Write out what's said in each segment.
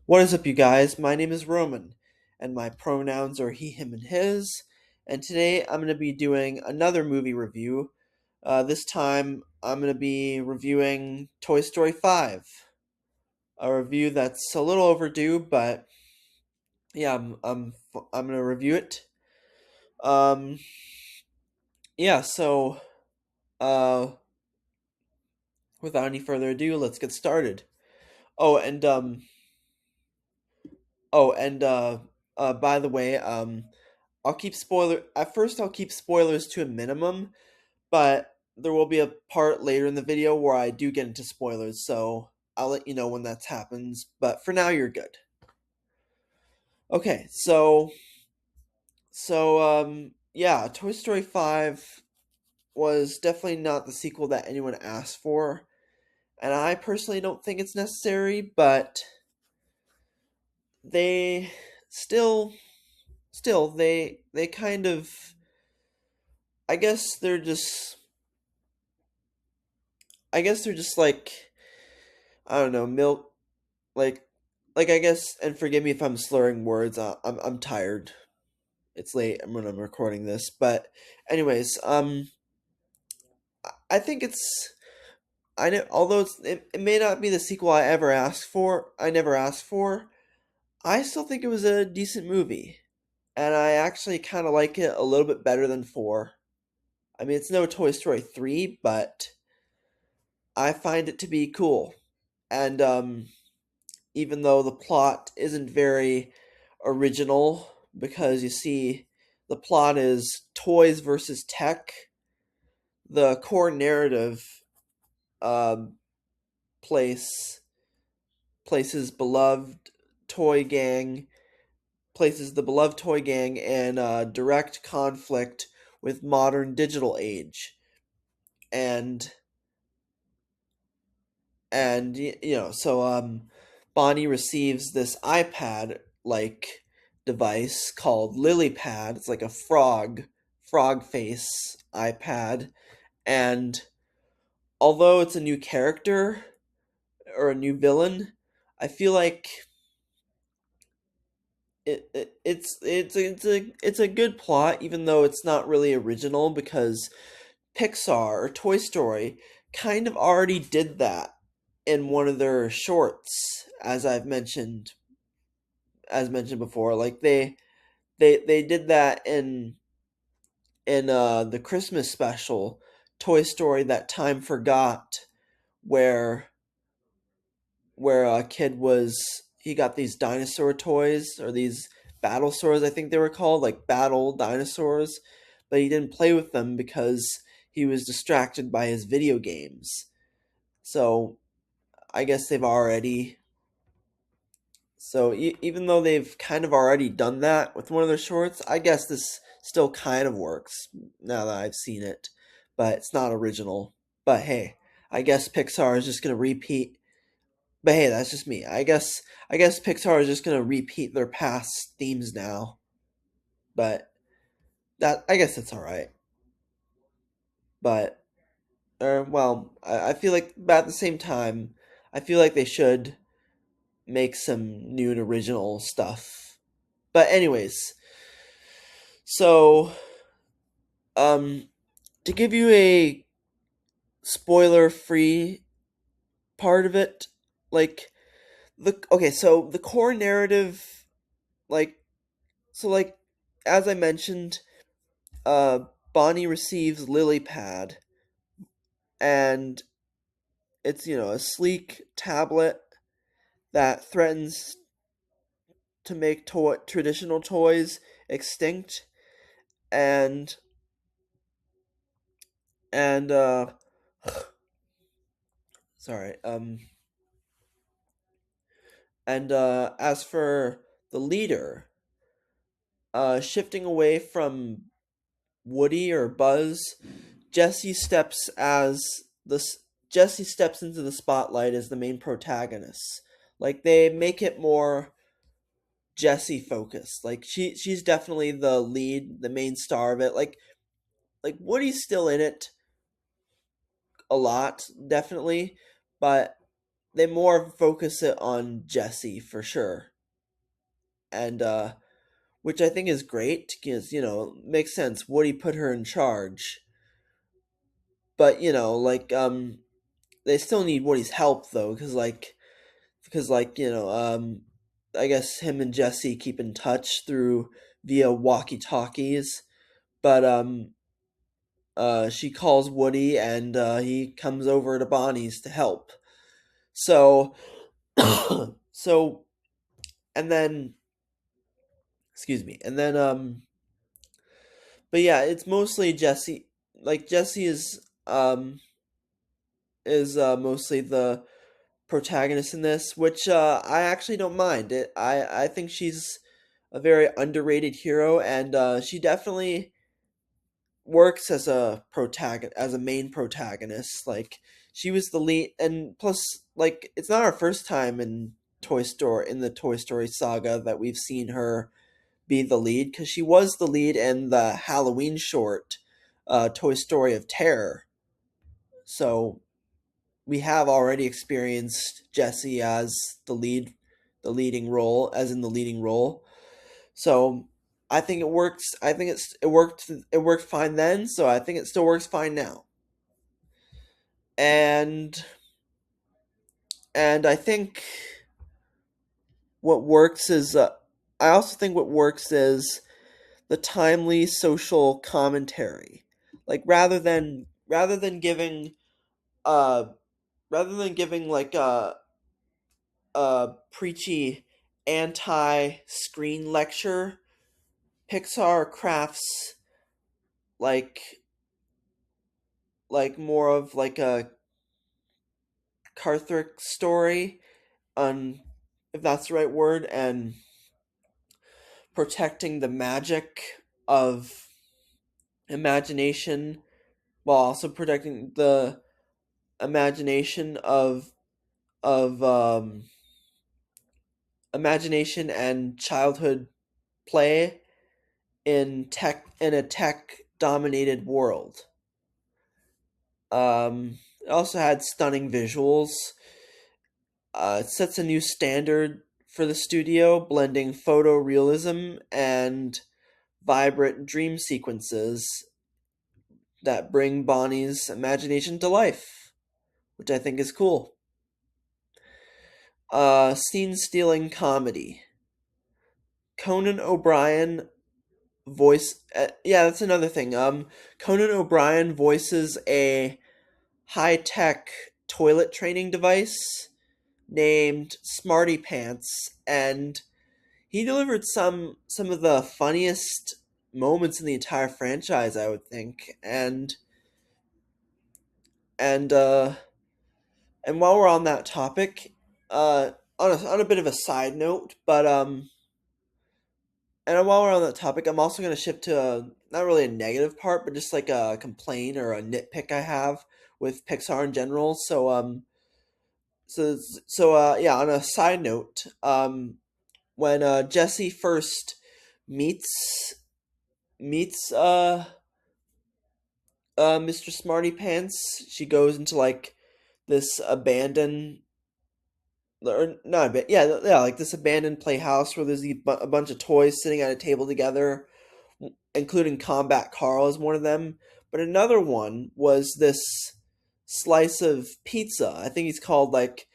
What is up, you guys? My name is Roman, and my pronouns are he, him, and his. And today I'm going to be doing another movie review. This time I'm going to be reviewing Toy Story 5, a review that's a little overdue, but yeah, I'm going to review it. Um, yeah, so uh, without any further ado, let's get started. Oh, and by the way, I'll keep spoilers to a minimum, but there will be a part later in the video where I do get into spoilers, so I'll let you know when that happens. But for now, you're good. Okay, yeah, Toy Story 5 was definitely not the sequel that anyone asked for, and I personally don't think it's necessary, but they still they kind of, I guess they're just I guess they're just like, I don't know, milk, like I guess, and forgive me if I'm slurring words. I'm tired. It's late when I'm recording this, but anyways, I think it's, I know, although it may not be the sequel I never asked for. I still think it was a decent movie, and I actually kind of like it a little bit better than 4. I mean, it's no Toy Story 3, but I find it to be cool. And even though the plot isn't very original, because you see, the plot is toys versus tech. The core narrative um, place places beloved toy gang places the beloved toy gang in direct conflict with modern digital age, and Bonnie receives this iPad like device called LilyPad. It's like a frog face iPad, and although it's a new character or a new villain, I feel like it's a good plot, even though it's not really original, because Pixar or Toy Story kind of already did that in one of their shorts, as mentioned before. Like they did that in the Christmas special, Toy Story That Time Forgot, where a kid was he got these dinosaur toys, or these battle swords, I think they were called, like battle dinosaurs, but he didn't play with them because he was distracted by his video games. So I guess they've already even though they've kind of already done that with one of their shorts, I guess this still kind of works now that I've seen it, but it's not original. But hey, I guess Pixar is just gonna repeat. But hey, that's just me. I guess Pixar is just gonna repeat their past themes now. But that I guess that's all right. But I feel like, but at the same time, I feel like they should make some new and original stuff. But anyways, so um, to give you a spoiler-free part of it, like so the core narrative, like like as I mentioned, uh, Bonnie receives LilyPad, and it's, a sleek tablet that threatens to make traditional toys extinct, and and sorry, and as for the leader, shifting away from Woody or Buzz, Jesse steps as this Jesse steps into the spotlight as the main protagonist. Like, they make it more Jesse focused. Like, she's definitely the lead, the main star of it. Like Woody's still in it a lot, definitely, but they more focus it on Jesse for sure, and which I think is great because makes sense. Woody put her in charge, but they still need Woody's help though, because I guess him and Jesse keep in touch through via walkie talkies, but she calls Woody and he comes over to Bonnie's to help. So so and then excuse me, and then but yeah, it's mostly Jesse. Like Jesse is mostly the protagonist in this, which I actually don't mind. I think she's a very underrated hero, and she definitely works as a main protagonist. Like she was the lead, and plus, like it's not our first time in the Toy Story saga that we've seen her be the lead, because she was the lead in the Halloween short, Toy Story of Terror. So we have already experienced Jessie as the leading role, as in the leading role. So I think it works. I think it worked fine then, so I think it still works fine now. And I think what works is I also think what works is the timely social commentary. Like uh rather than giving like a preachy anti screen lecture, Pixar crafts like more of like a Carthrick story, on if that's the right word, and protecting the magic of imagination while also protecting the imagination of imagination and childhood play in a tech dominated world. It also had stunning visuals. It sets a new standard for the studio, blending photorealism and vibrant dream sequences that bring Bonnie's imagination to life, which I think is cool. Scene stealing comedy. Conan O'Brien yeah, that's another thing. Conan O'Brien voices a high tech toilet training device named Smarty Pants, and he delivered some of the funniest moments in the entire franchise, I would think. And uh and while we're on that topic, on a bit of a side note, but and while we're on that topic, I'm also going to shift to not really a negative part, but just like a complaint or a nitpick I have with Pixar in general. Yeah, on a side note, when Jessie first meets meets Mr. Smarty Pants, she goes into like this abandoned, or not a bit, yeah, like this abandoned playhouse where there's a bunch of toys sitting at a table together, including Combat Carl as one of them. But another one was this slice of pizza. I think he's called like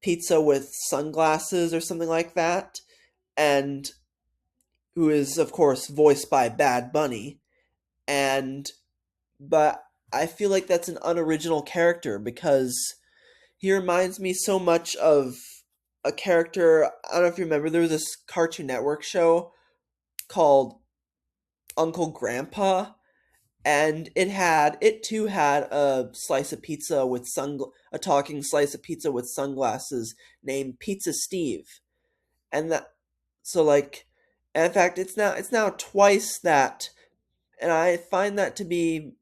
pizza with sunglasses or something like that, and who is of course voiced by Bad Bunny. And but I feel like that's an unoriginal character because he reminds me so much of a character. I don't know if you remember, there was this Cartoon Network show called Uncle Grandpa, and it too had a talking slice of pizza with sunglasses named Pizza Steve. And that so like and in fact it's now twice that, and I find that to be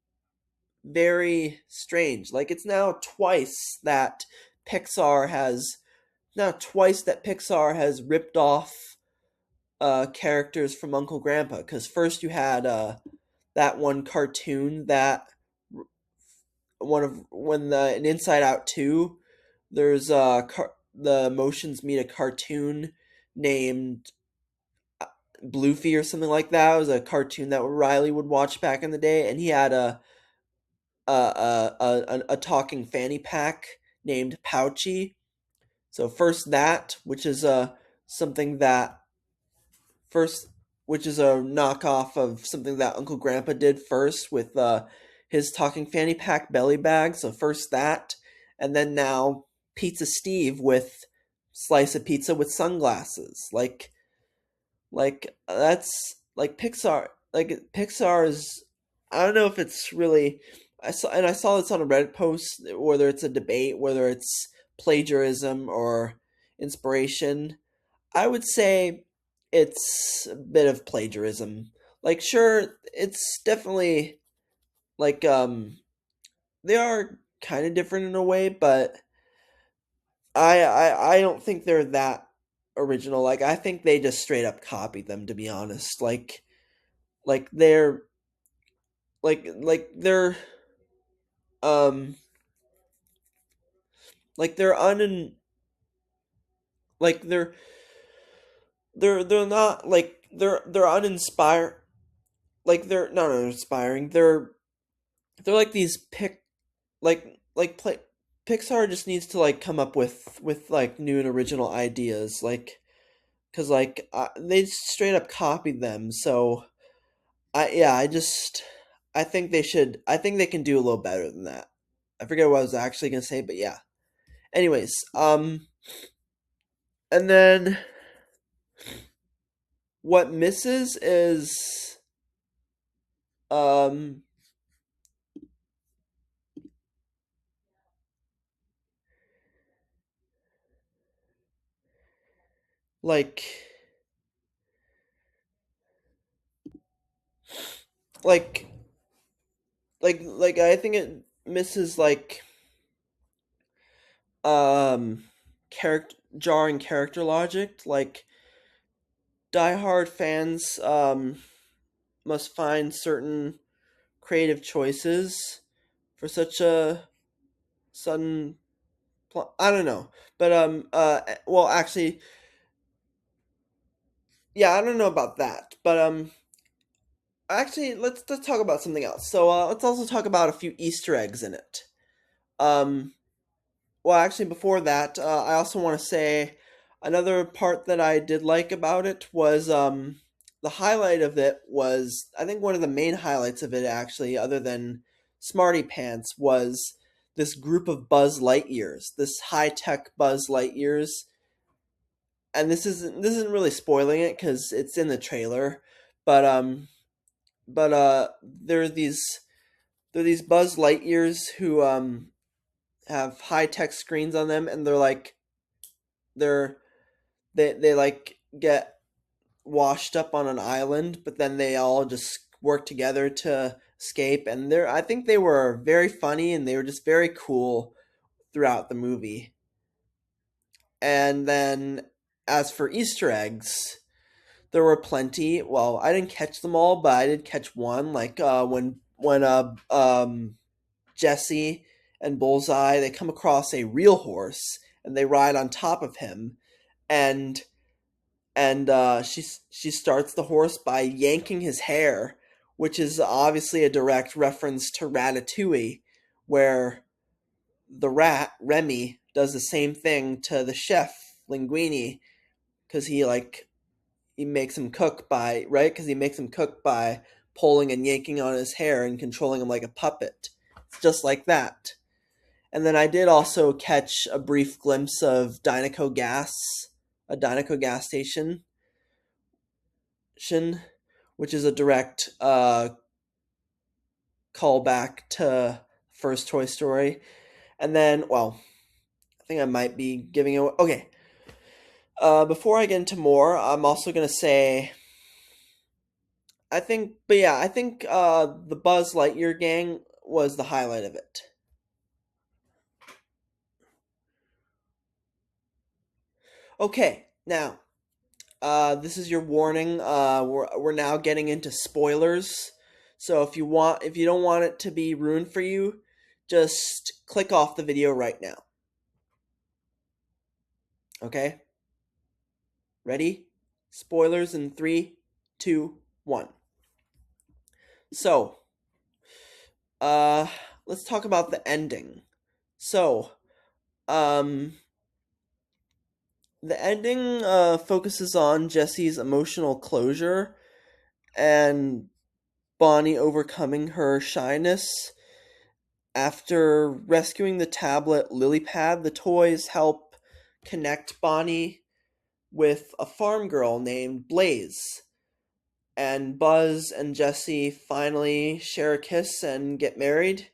very strange. Like it's Pixar has twice that Pixar has ripped off characters from Uncle Grandpa. Because first you had that one cartoon that one of when the in Inside Out 2, There's the Motions meet a cartoon named Bluefy or something like that. It was a cartoon that Riley would watch back in the day, and he had a talking fanny pack named Pouchy. So first that, which is something that first, which is a knockoff of something that Uncle Grandpa did first with his talking fanny pack belly bag. So first that, and then now Pizza Steve with slice of pizza with sunglasses. That's like Pixar. Like Pixar is. I don't know if it's really. I saw this on a Reddit post, whether it's a debate, whether it's plagiarism or inspiration. I would say it's a bit of plagiarism. Like, sure, it's definitely like they are kind of different in a way, but I don't think they're that original. Like, I think they just straight up copied them, to be honest. Like they're they're um like they're un like they're not like they're uninspired. Like they're not uninspiring. They're like these play Pixar just needs to like come up with like new and original ideas, like because they straight up copied them. So I think they should. I think they can do a little better than that. I forget what I was actually gonna say, but yeah. Anyways, and then what misses is um like like like I think it misses like character jarring character logic. Like diehard fans must find certain creative choices for such a sudden I don't know. But well actually yeah, I don't know about that. But actually let's talk about something else. So let's also talk about a few Easter eggs in it. Um well actually before that, I also want to say another part that I did like about it was the highlight of it was I think one of the main highlights of it actually other than Smarty Pants was this group of Buzz Lightyears, this high-tech Buzz Lightyears, and this isn't really spoiling it because it's in the trailer, but there are these Buzz Lightyears who have high tech screens on them, and they're they like get washed up on an island, but then they all just work together to escape, and I think they were very funny and they were just very cool throughout the movie. And then as for Easter eggs, there were plenty. Well, I didn't catch them all, but I did catch one. Like when Jesse and Bullseye they come across a real horse and they ride on top of him, and she starts the horse by yanking his hair, which is obviously a direct reference to Ratatouille, where the rat Remy does the same thing to the chef Linguini because he makes him cook by right because he makes him cook by pulling and yanking on his hair and controlling him like a puppet. It's just like that. And then I did also catch a brief glimpse of Dynaco Gas, a Dynaco gas which is a direct callback to first Toy Story. And then, well, I think I might be giving it. Okay. Before I get into more, I'm also gonna say I think the Buzz Lightyear gang was the highlight of it. Okay, now this is your warning. We're now getting into spoilers. So if you don't want it to be ruined for you, just click off the video right now. Okay? Ready? Spoilers in 3, 2, 1. So, uh, let's talk about the ending. So, um, the ending focuses on Jesse's emotional closure and Bonnie overcoming her shyness. After rescuing the tablet Lilypad, the toys help connect Bonnie with a farm girl named Blaze. And Buzz and Jesse finally share a kiss and get married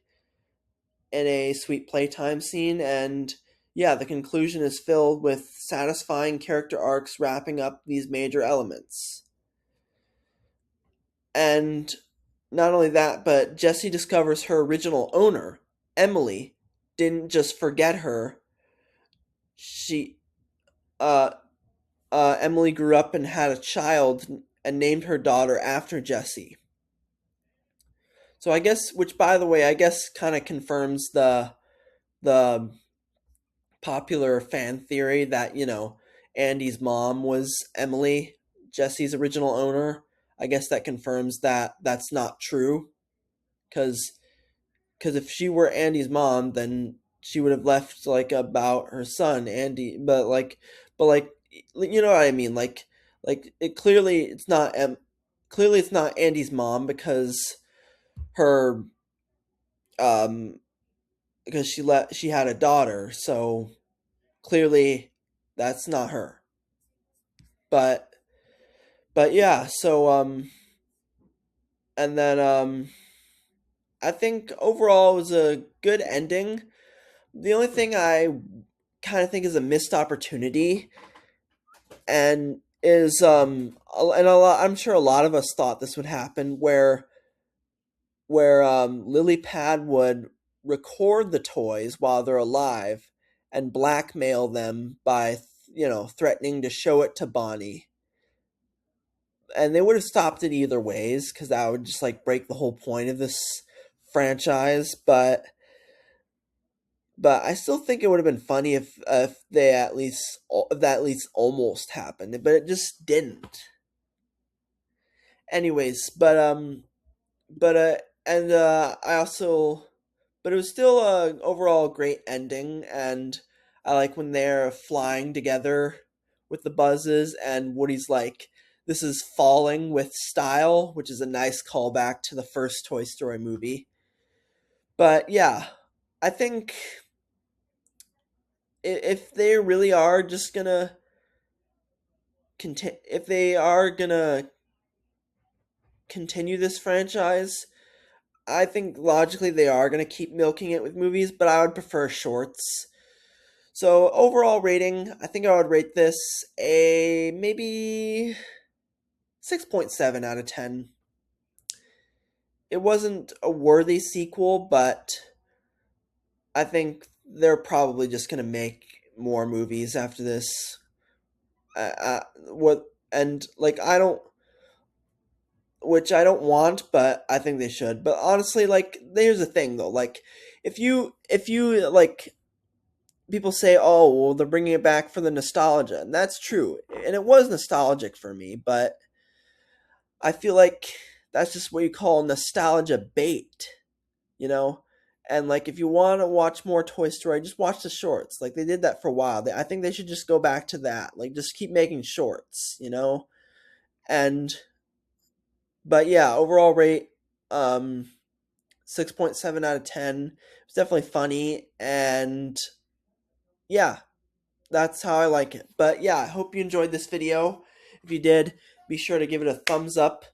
in a sweet playtime scene. And yeah, the conclusion is filled with satisfying character arcs wrapping up these major elements. And not only that, but Jessie discovers her original owner, Emily, didn't just forget her. She, uh, Emily grew up and had a child and named her daughter after Jessie. So I guess, which by the way, I guess kind of confirms the popular fan theory that Andy's mom was Emily, Jesse's original owner. I guess that confirms that that's not true, because if she were Andy's mom, then she would have left like about her son Andy. But you know what I mean? Like it clearly it's not Andy's mom her um because she had a daughter, so clearly that's not her. But yeah, so and then I think overall it was a good ending. The only thing I kind of think is a missed opportunity and is and I'm sure a lot of us thought this would happen where Lily Pad would record the toys while they're alive and blackmail them by threatening to show it to Bonnie. And they would have stopped it either ways, because that would just like break the whole point of this franchise. But I still think it would have been funny if that at least almost happened, but it just didn't. Anyways, but and I also, but it was still a overall great ending, and I like when they're flying together with the buzzes, and Woody's like, "This is falling with style," which is a nice callback to the first Toy Story movie. But yeah, I think if they really are just gonna if they are gonna continue this franchise, I think logically they are gonna keep milking it with movies, but I would prefer shorts. So overall rating, I think I would rate this a maybe 6.7 out of 10. It wasn't a worthy sequel, but I think they're probably just gonna make more movies after this. What and like I don't, which I don't want, but I think they should. But honestly, like here's the thing though, like if you like people say, "Oh, well, they're bringing it back for the nostalgia," and that's true, and it was nostalgic for me, but I feel like that's just what you call nostalgia bait, you know. And like, if you want to watch more Toy Story, just watch the shorts. Like they did that for a while. I think they should just go back to that. Like just keep making shorts, you know. And but yeah, overall rate 6.7 out of 10. It's definitely funny, and yeah, that's how I like it. But yeah, I hope you enjoyed this video. If you did, be sure to give it a thumbs up,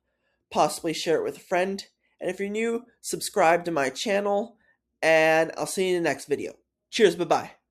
possibly share it with a friend. And if you're new, subscribe to my channel, and I'll see you in the next video. Cheers, bye-bye.